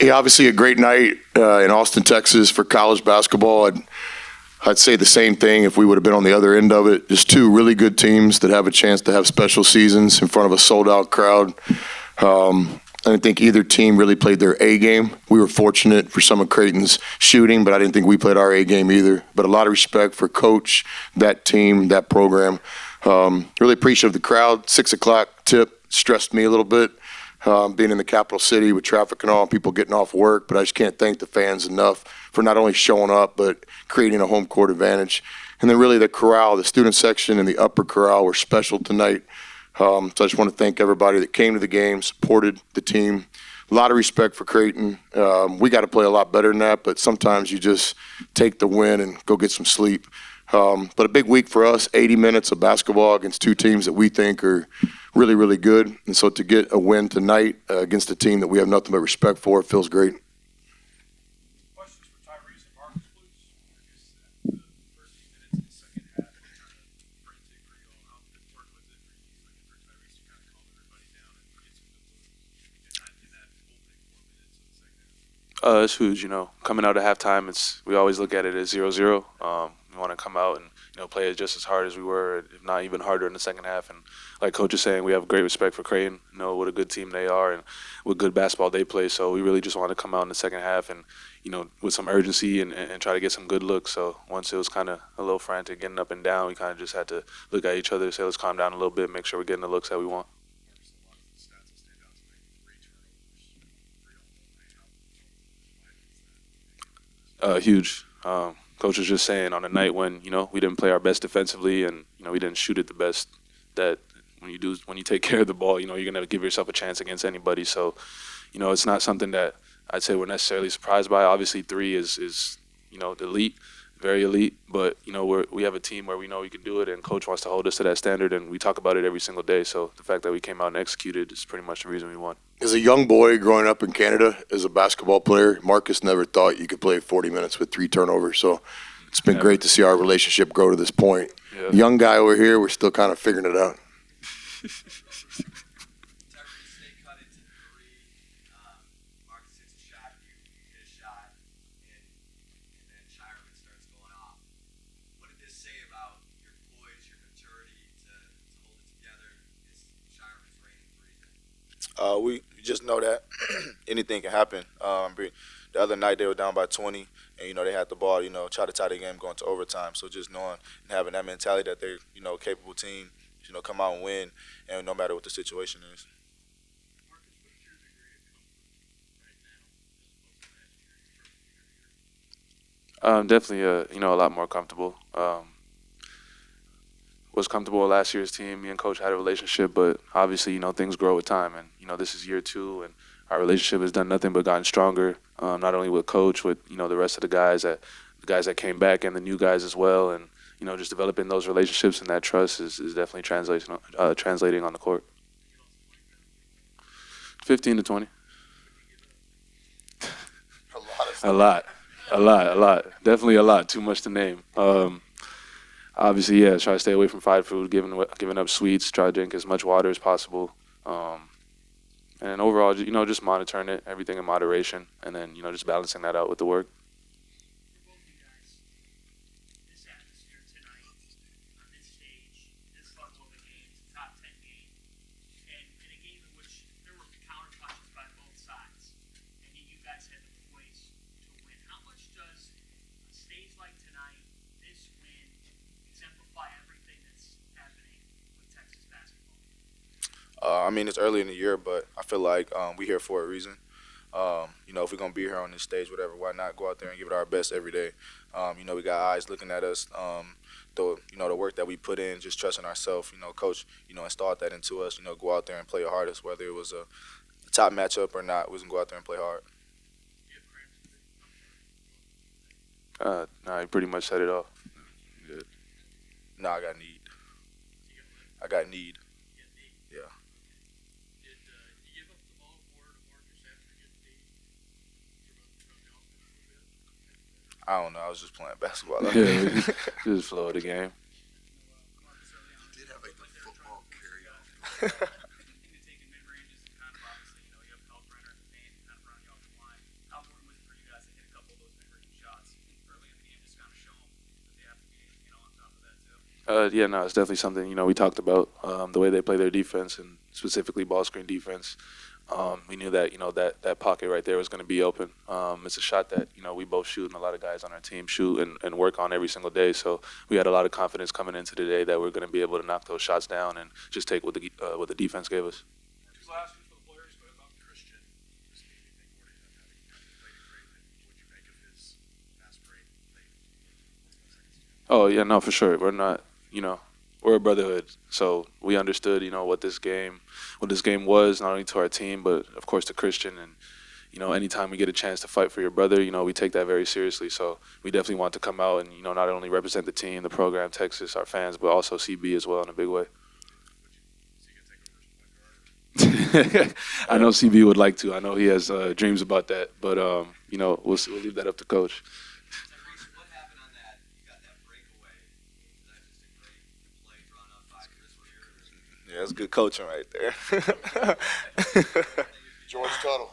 Yeah, obviously a great night in Austin, Texas for college basketball. I'd say the same thing if we would have been on the other end of it. Just two really good teams that have a chance to have special seasons in front of a sold-out crowd. I didn't think either team really played their A game. We were fortunate for some of Creighton's shooting, but I didn't think we played our A game either. But a lot of respect for coach, that team, that program. Really appreciative of the crowd. 6 o'clock tip stressed me a little bit. Being in the capital city with traffic and all, people getting off work, but I just can't thank the fans enough for not only showing up, but creating a home court advantage. And then really the corral, the student section and the upper corral were special tonight. So I just want to thank everybody that came to the game, supported the team. A lot of respect for Creighton. We got to play a lot better than that, but sometimes you just take the win and go get some sleep. But a big week for us, 80 minutes of basketball against two teams that we think are really, really good. And so to get a win tonight against a team that we have nothing but respect for feels great. Questions for Tyrese and Marcus, please? The first few minutes in the second half, frantic for you all. How important was it for Tyrese to kind of calm everybody down and get some good looks in that opening 4 minutes of the second half? It's huge, Coming out at halftime, we always look at it as 0-0. We want to come out and play it just as hard as we were, if not even harder in the second half. And like Coach is saying, we have great respect for Creighton. Know what a good team they are and what good basketball they play. So we really just want to come out in the second half and with some urgency and try to get some good looks. So once it was kind of a little frantic, getting up and down, we kind of just had to look at each other and say, let's calm down a little bit, make sure we're getting the looks that we want. Huge. Coach was just saying on a night when we didn't play our best defensively and we didn't shoot it the best, that when you take care of the ball, you're gonna give yourself a chance against anybody. So it's not something that I'd say we're necessarily surprised by. Obviously 3 is elite, very elite, but we have a team where we know we can do it, and Coach wants to hold us to that standard, and we talk about it every single day. So the fact that we came out and executed is pretty much the reason we won. As a young boy growing up in Canada as a basketball player, Marcus never thought you could play 40 minutes with 3 turnovers. So it's been great to see our relationship grow to this point. Yeah. Young guy over here, we're still kind of figuring it out. We just know that anything can happen. The other night they were down by 20, and they had the ball. Try to tie the game going to overtime. So just knowing and having that mentality that they're a capable team, come out and win, and no matter what the situation is. Marcus, what is your degree of comfort right now as opposed to last year, your first year? Definitely, a lot more comfortable. Was comfortable with last year's team. Me and Coach had a relationship, but obviously, things grow with time. And, this is year 2, and our relationship has done nothing but gotten stronger, not only with Coach, with, the rest of the guys that came back and the new guys as well. And, just developing those relationships and that trust is definitely translating on the court. 15 to 20. A lot. Definitely a lot. Too much to name. Obviously, try to stay away from fried food, giving up sweets, try to drink as much water as possible. And overall, just monitoring it, everything in moderation, and then, just balancing that out with the work. For both of you guys, this atmosphere tonight, on this stage, this level of a game, it's a top 10 game, and in a game in which there were counter punches by both sides, and you guys had the poise to win. How much does a stage like tonight, this win, exemplify everything that's happening with Texas basketball? It's early in the year, but I feel like we're here for a reason. If we're going to be here on this stage, whatever, why not go out there and give it our best every day? We got eyes looking at us. The work that we put in, just trusting ourselves. Coach, installed that into us. Go out there and play your hardest, whether it was a top matchup or not. We can go out there and play hard. You pretty much said it all. Good. No, I got need. I got need. Yeah. Did you give up the ball more to Marcus after getting beat? I don't know. I was just playing basketball. Just flow of the game. He did have like the football carry-off. Yeah, no, it's definitely something, we talked about, the way they play their defense and specifically ball screen defense. We knew that, that pocket right there was going to be open. It's a shot that, we both shoot and a lot of guys on our team shoot and work on every single day. So we had a lot of confidence coming into the day that we're going to be able to knock those shots down and just take what the defense gave us. Just last one for the players, but about Christian, just anything more to him having played at Creighton, what you make of his past break late? Oh, yeah, no, for sure. We're not, we're a brotherhood. So we understood, what this game was, not only to our team, but of course to Christian. And, anytime we get a chance to fight for your brother, we take that very seriously. So we definitely want to come out and, not only represent the team, the program, Texas, our fans, but also CB as well in a big way. I know CB would like to. I know he has dreams about that. But, we'll leave that up to Coach. What happened on that? You got that breakaway. Was that just a great play drawn up by Chris Weir? Yeah, that's good coaching right there. George Tuttle.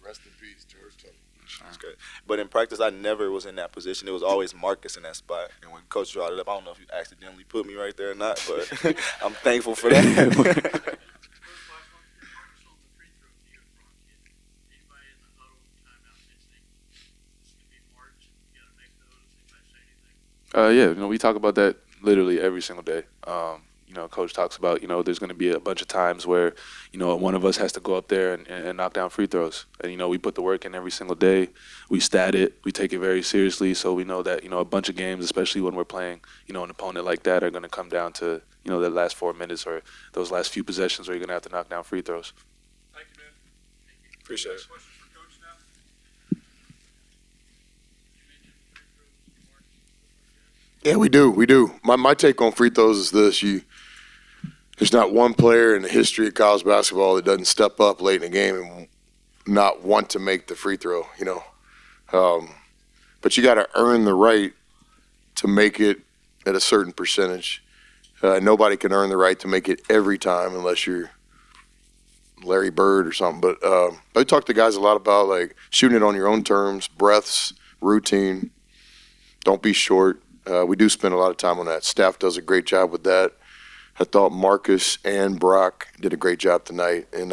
Rest in peace, George Tuttle. That's good. But in practice, I never was in that position. It was always Marcus in that spot. And when Coach brought it up, I don't know if you accidentally put me right there or not, but I'm thankful for that. First last one, your Marcus on the free throw to you and Brock hit. Anybody in the huddle timeout mentioning this could be March and you got to make those? Anybody say anything? Yeah, we talk about that literally every single day. Coach talks about, there's going to be a bunch of times where, one of us has to go up there and knock down free throws. And, we put the work in every single day. We stat it. We take it very seriously. So we know that, a bunch of games, especially when we're playing, an opponent like that, are going to come down to, the last 4 minutes or those last few possessions where you're going to have to knock down free throws. Thank you, man. Appreciate it. Questions for Coach now? You mentioned free throws, March. Yeah, we do. My take on free throws is this: there's not one player in the history of college basketball that doesn't step up late in the game and not want to make the free throw. But you got to earn the right to make it at a certain percentage. Nobody can earn the right to make it every time unless you're Larry Bird or something. But I talk to guys a lot about like shooting it on your own terms, breaths, routine. Don't be short. We do spend a lot of time on that. Staff does a great job with that. I thought Marcus and Brock did a great job tonight. And,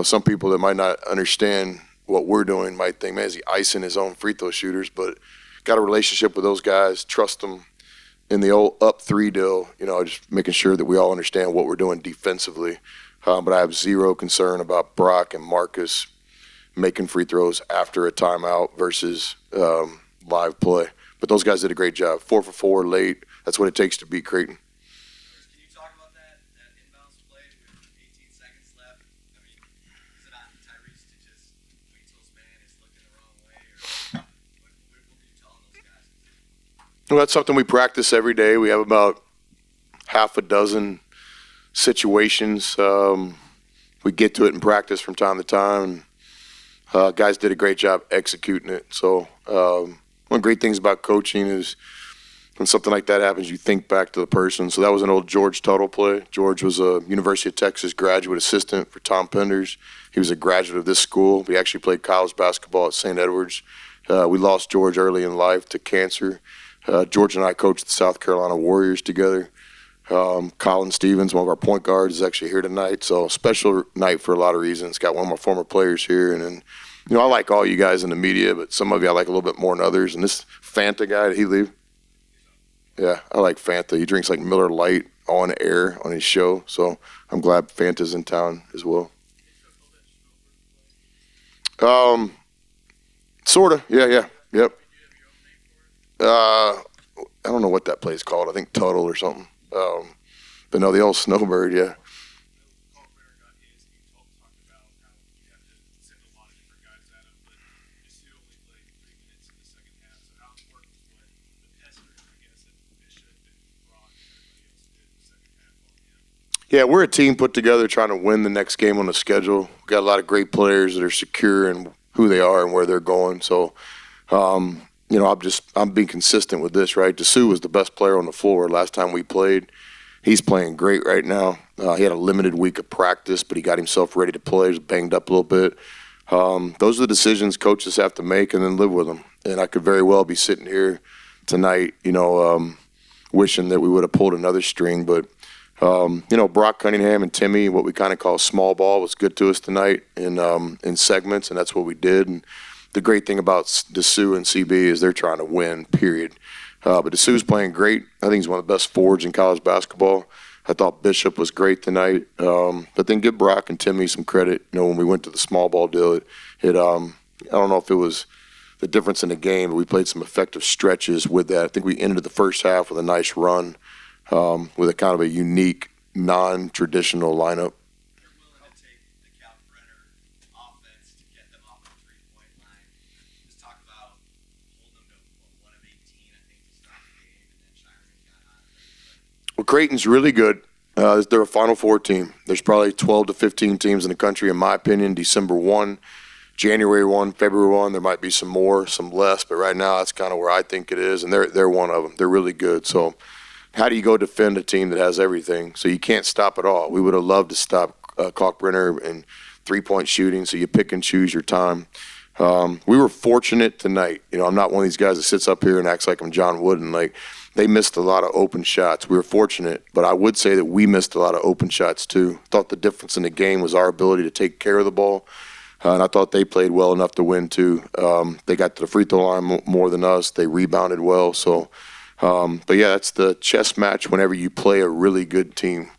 some people that might not understand what we're doing might think, man, is he icing his own free throw shooters? But got a relationship with those guys, trust them in the old up three deal, just making sure that we all understand what we're doing defensively. But I have zero concern about Brock and Marcus making free throws after a timeout versus live play. But those guys did a great job. 4 for 4 late. That's what it takes to beat Creighton. Can you talk about that inbounds play with 18 seconds left? I mean, is it on Tyrese to just wait till his man is looking the wrong way? Or what were you telling those guys? Well, that's something we practice every day. We have about half a dozen situations. We get to it in practice from time to time. Guys did a great job executing it. So one of the great things about coaching is when something like that happens, you think back to the person. So that was an old George Tuttle play. George was a University of Texas graduate assistant for Tom Penders. He was a graduate of this school. We actually played college basketball at St. Edwards. We lost George early in life to cancer. George and I coached the South Carolina Warriors together. Colin Stevens, one of our point guards, is actually here tonight. So special night for a lot of reasons. Got one of my former players here. And then, I like all you guys in the media, but some of you I like a little bit more than others. And this Fanta guy, did he leave? Yeah, I like Fanta. He drinks like Miller Lite on air on his show. So I'm glad Fanta's in town as well. Sort of. Yeah. Yep. I don't know what that place called. I think Tuttle or something. But no, the old Snowbird, yeah. Yeah, we're a team put together trying to win the next game on the schedule. We've got a lot of great players that are secure in who they are and where they're going. So, I'm being consistent with this, right? Dessou was the best player on the floor last time we played. He's playing great right now. He had a limited week of practice, but he got himself ready to play. He was banged up a little bit. Those are the decisions coaches have to make and then live with them. And I could very well be sitting here tonight, wishing that we would have pulled another string. But, Brock Cunningham and Timmy, what we kind of call small ball, was good to us tonight in segments, and that's what we did. And the great thing about Dessou and CB is they're trying to win, period. But Dessou's playing great. I think he's one of the best forwards in college basketball. I thought Bishop was great tonight. But then give Brock and Timmy some credit. When we went to the small ball deal, I don't know if it was the difference in the game, but we played some effective stretches with that. I think we ended the first half with a nice run with a kind of a unique, non-traditional lineup. You're willing to take the Cal Brenner offense to get them off the three-point line. Just talk about holding them to 1 of 18, I think, to start the game, and then Shireman got on. Well, Creighton's really good. They're a Final Four team. There's probably 12 to 15 teams in the country, in my opinion. December 1, January 1, February 1, there might be some more, some less, but right now that's kind of where I think it is, and they're one of them. They're really good. So how do you go defend a team that has everything? So you can't stop at all. We would have loved to stop Kalkbrenner and three-point shooting, so you pick and choose your time. We were fortunate tonight. I'm not one of these guys that sits up here and acts like I'm John Wooden. They missed a lot of open shots. We were fortunate, but I would say that we missed a lot of open shots too. Thought the difference in the game was our ability to take care of the ball. And I thought they played well enough to win, too. They got to the free throw line more than us. They rebounded well. So, but, yeah, that's the chess match whenever you play a really good team.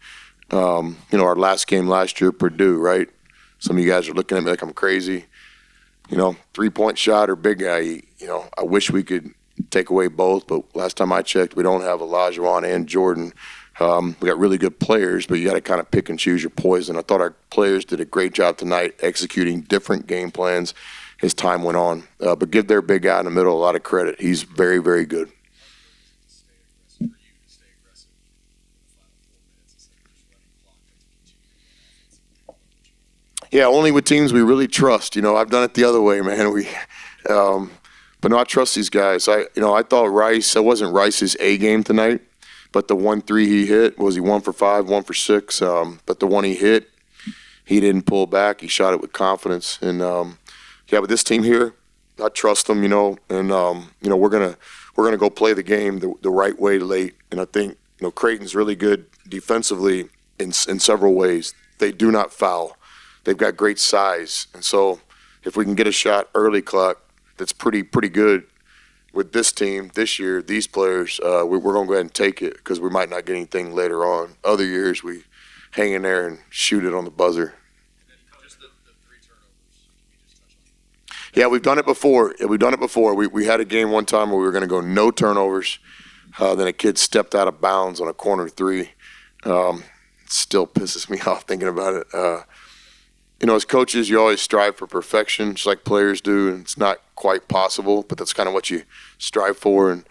Our last game last year, Purdue, right? Some of you guys are looking at me like I'm crazy. Three-point shot or big guy, I wish we could take away both. But last time I checked, we don't have Olajuwon and Jordan. We got really good players, but you got to kind of pick and choose your poison. I thought our players did a great job tonight executing different game plans as time went on. But give their big guy in the middle a lot of credit. He's very, very good. Yeah, only with teams we really trust. I've done it the other way, man. But no, I trust these guys. I thought Rice. It wasn't Rice's A game tonight. But the 1-3 he hit, was he 1 for 5, 1 for 6? But the one he hit, he didn't pull back. He shot it with confidence. And with this team here, I trust them. And we're gonna go play the game the right way late. And I think Creighton's really good defensively in several ways. They do not foul. They've got great size, and so if we can get a shot early clock, that's pretty good. With this team this year, these players, we're going to go ahead and take it because we might not get anything later on. Other years, we hang in there and shoot it on the buzzer. And then just the 3 turnovers, can you just touch on? Yeah, we've done it before. We had a game one time where we were going to go no turnovers. Then a kid stepped out of bounds on a corner 3. It still pisses me off thinking about it. As coaches, you always strive for perfection, just like players do, and it's not quite possible, but that's kind of what you strive for. And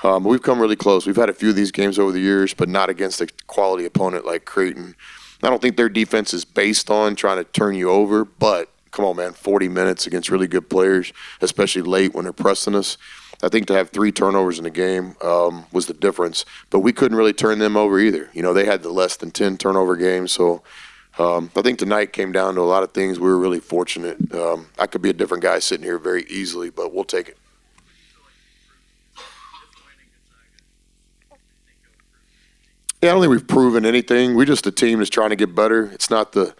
but we've come really close. We've had a few of these games over the years, but not against a quality opponent like Creighton. I don't think their defense is based on trying to turn you over, but come on, man, 40 minutes against really good players, especially late when they're pressing us. I think to have 3 turnovers in the game was the difference, but we couldn't really turn them over either. They had the less than 10 turnover games, so I think tonight came down to a lot of things. We were really fortunate. I could be a different guy sitting here very easily, but we'll take it. Yeah, I don't think we've proven anything. We're just a team that's trying to get better. It's not the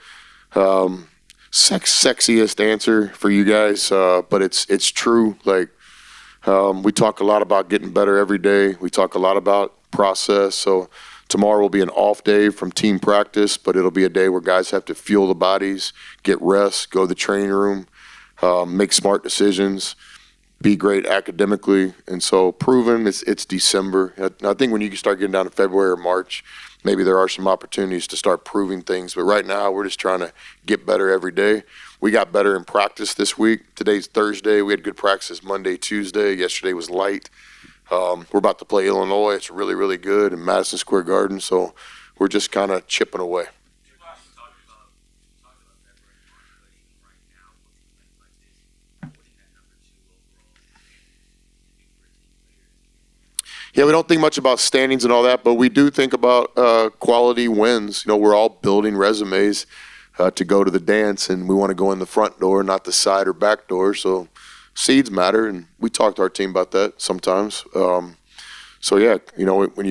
sexiest answer for you guys, but it's true. We talk a lot about getting better every day. We talk a lot about process. So tomorrow will be an off day from team practice, but it'll be a day where guys have to fuel the bodies, get rest, go to the training room, make smart decisions, be great academically. And so proven, it's December. I think when you start getting down to February or March, maybe there are some opportunities to start proving things. But right now, we're just trying to get better every day. We got better in practice this week. Today's Thursday. We had good practice Monday, Tuesday. Yesterday was light. We're about to play Illinois. It's really, really good in Madison Square Garden. So we're just kind of chipping away. Yeah, we don't think much about standings and all that, but we do think about quality wins. We're all building resumes to go to the dance, and we want to go in the front door, not the side or back door. So seeds matter, and we talk to our team about that sometimes. So yeah, when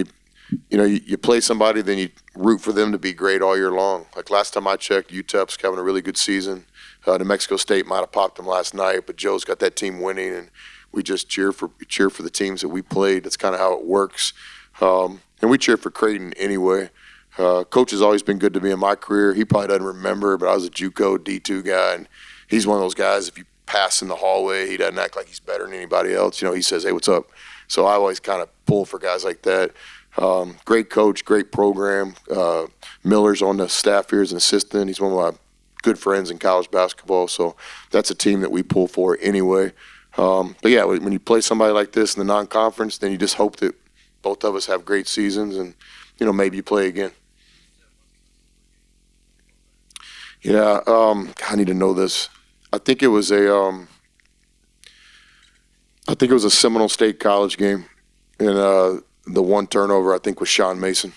you play somebody, then you root for them to be great all year long. Like last time I checked, UTEP's having a really good season. New Mexico State might have popped them last night, but Joe's got that team winning, and we just cheer for the teams that we played. That's kind of how it works. And we cheer for Creighton anyway. Coach has always been good to me in my career. He probably doesn't remember, but I was a JUCO D2 guy, and he's one of those guys, if you pass in the hallway, he doesn't act like he's better than anybody else. He says, hey, what's up? So I always kind of pull for guys like that. Great coach, great program. Miller's on the staff here as an assistant. He's one of my good friends in college basketball, so that's a team that we pull for anyway. But yeah, when you play somebody like this in the non-conference, then you just hope that both of us have great seasons, and maybe you play again. Yeah, I need to know this. I think it was a Seminole State College game, and the one turnover I think was Sean Mason.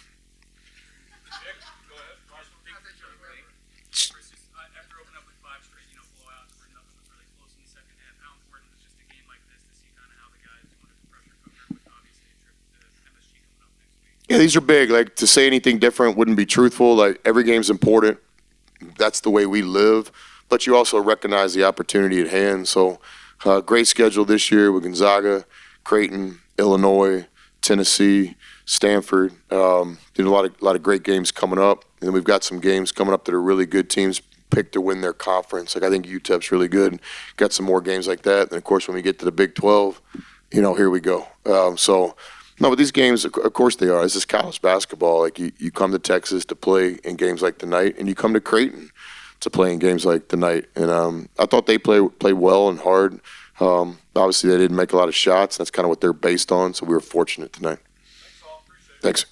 After opening up with 5 straight, blowouts where nothing was really close in the second half, how important was just a game like this to see kind of how the guys wanted to pressure cooker with obviously a trip to MSG coming up next week? Yeah, these are big. Like, to say anything different wouldn't be truthful. Like, every game's important. That's the way we live. But you also recognize the opportunity at hand. So, great schedule this year with Gonzaga, Creighton, Illinois, Tennessee, Stanford. A lot of great games coming up, and then we've got some games coming up that are really good teams picked to win their conference. Like, I think UTEP's really good. Got some more games like that. And of course, when we get to the Big 12, here we go. No, but these games, of course they are. This is college basketball. Like, you come to Texas to play in games like tonight, and you come to Creighton to play in games like tonight. And I thought they played well and hard. Obviously, they didn't make a lot of shots. That's kind of what they're based on, so we were fortunate tonight. Thanks all. Appreciate it. Thanks.